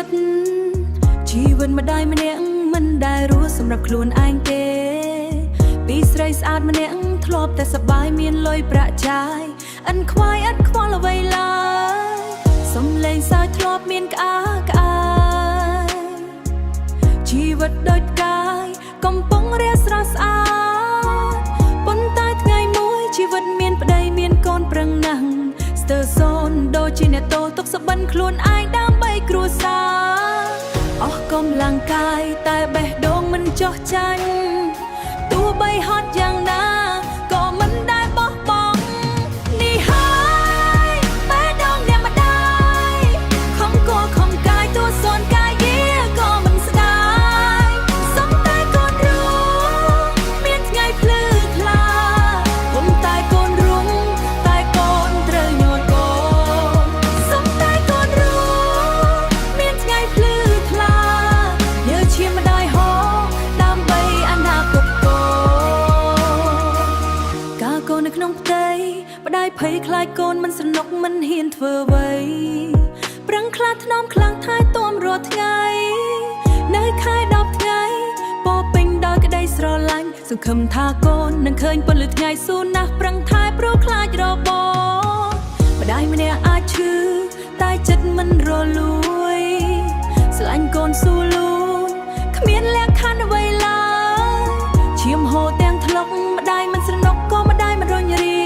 ចិត្តជីវិតម្ដាយម្នាក់មិនដែលរស់សម្រាប់ខ្លួនឯងទេពីស្រីស្អាតម្នាក់ធ្លាប់តែសប្បាយមានលុយប្រាក់ចាយអិនខ្វាយអត់ខ្វល់អ្វីឡើយសំឡេងសើចធ្លាប់មានក្អាក្អាយជីវិតដូចកាយកំពុងរាស្រស់ស្អាតប៉ុន្តែថ្ងៃមួយជីវិតមានប្តីមានកូនប្រឹងណាស់ស្ទើរសូន្យដូចជាអ្នកតូទុកសបិនខ្លួនឯងដើម្បីគ្រួសារអស់កម្លាំងកាយតែបេះដូងមិនចុះចាញ់ទោះបីហត់យ៉ាងណាក៏មិនដែលបោះបង់នេះហើយបេះដូងអ្នកម្ដាយខំគួរខំកាយទោះសូន្យកាយាក៏មិនស្ដាយសុំតែកូនរស់មានថ្ងៃភ្លឺថ្លាប៉ុន្តែកូនរងតែកូនត្រូវញ័រកូនសុំតែកូនរស់មានថ្ងៃភ្លឺថ្លាញើឈាមម្ដាយហោដើម្បីអនាគតកូនកាលកូននៅក្នុងផ្ទៃម្ដាយភ័យខ្លាចកូនមិនស្រណុកមិនហ៊ានធ្វើអ្វីប្រឹងខ្លាចថ្នមខ្លាំងថែទាំរាល់ថ្ងៃនៅខែ10ថ្ងៃពោពេញដោយក្តីស្រឡាញ់សង្ឃឹមថាកូននឹងឃើញពលឺថ្ងៃស៊ូណាស់ប្រឹងថែព្រោះខ្លាចរបម្ដាយម្នាក់អាចឈឺតែចិត្តមិនរលួយស្រឡាញ់កូនស៊ូលូនគ្មានលក្ខខណ្ឌអ្វីឡើយឈាមហូរទាំងថ្លុកម្ដាយមិនស្រណុកក៏ម្ដាយមិនរញរា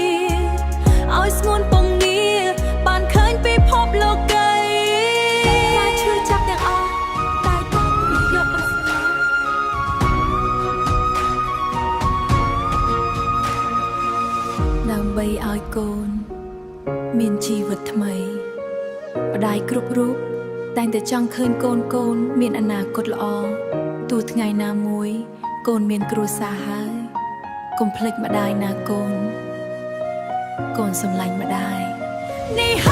ឲ្យស្ងួនពងងារបានឃើញពីភពលោកីតែឈឺចាប់ទាំងអស់តែកូនយកទៅស្លាប់ដើម្បីឲ្យកូនមានជីវិតថ្មីម្ដាយគ្រប់រូបតែងតែចង់ឃើញកូនមានអនាគតល្អទោះថ្ងៃណាមួយកូនមានគ្រួសារហើយកុំភ្លេចម្ដាយណាកូនសម្លាញ់ម្ដាយនេះ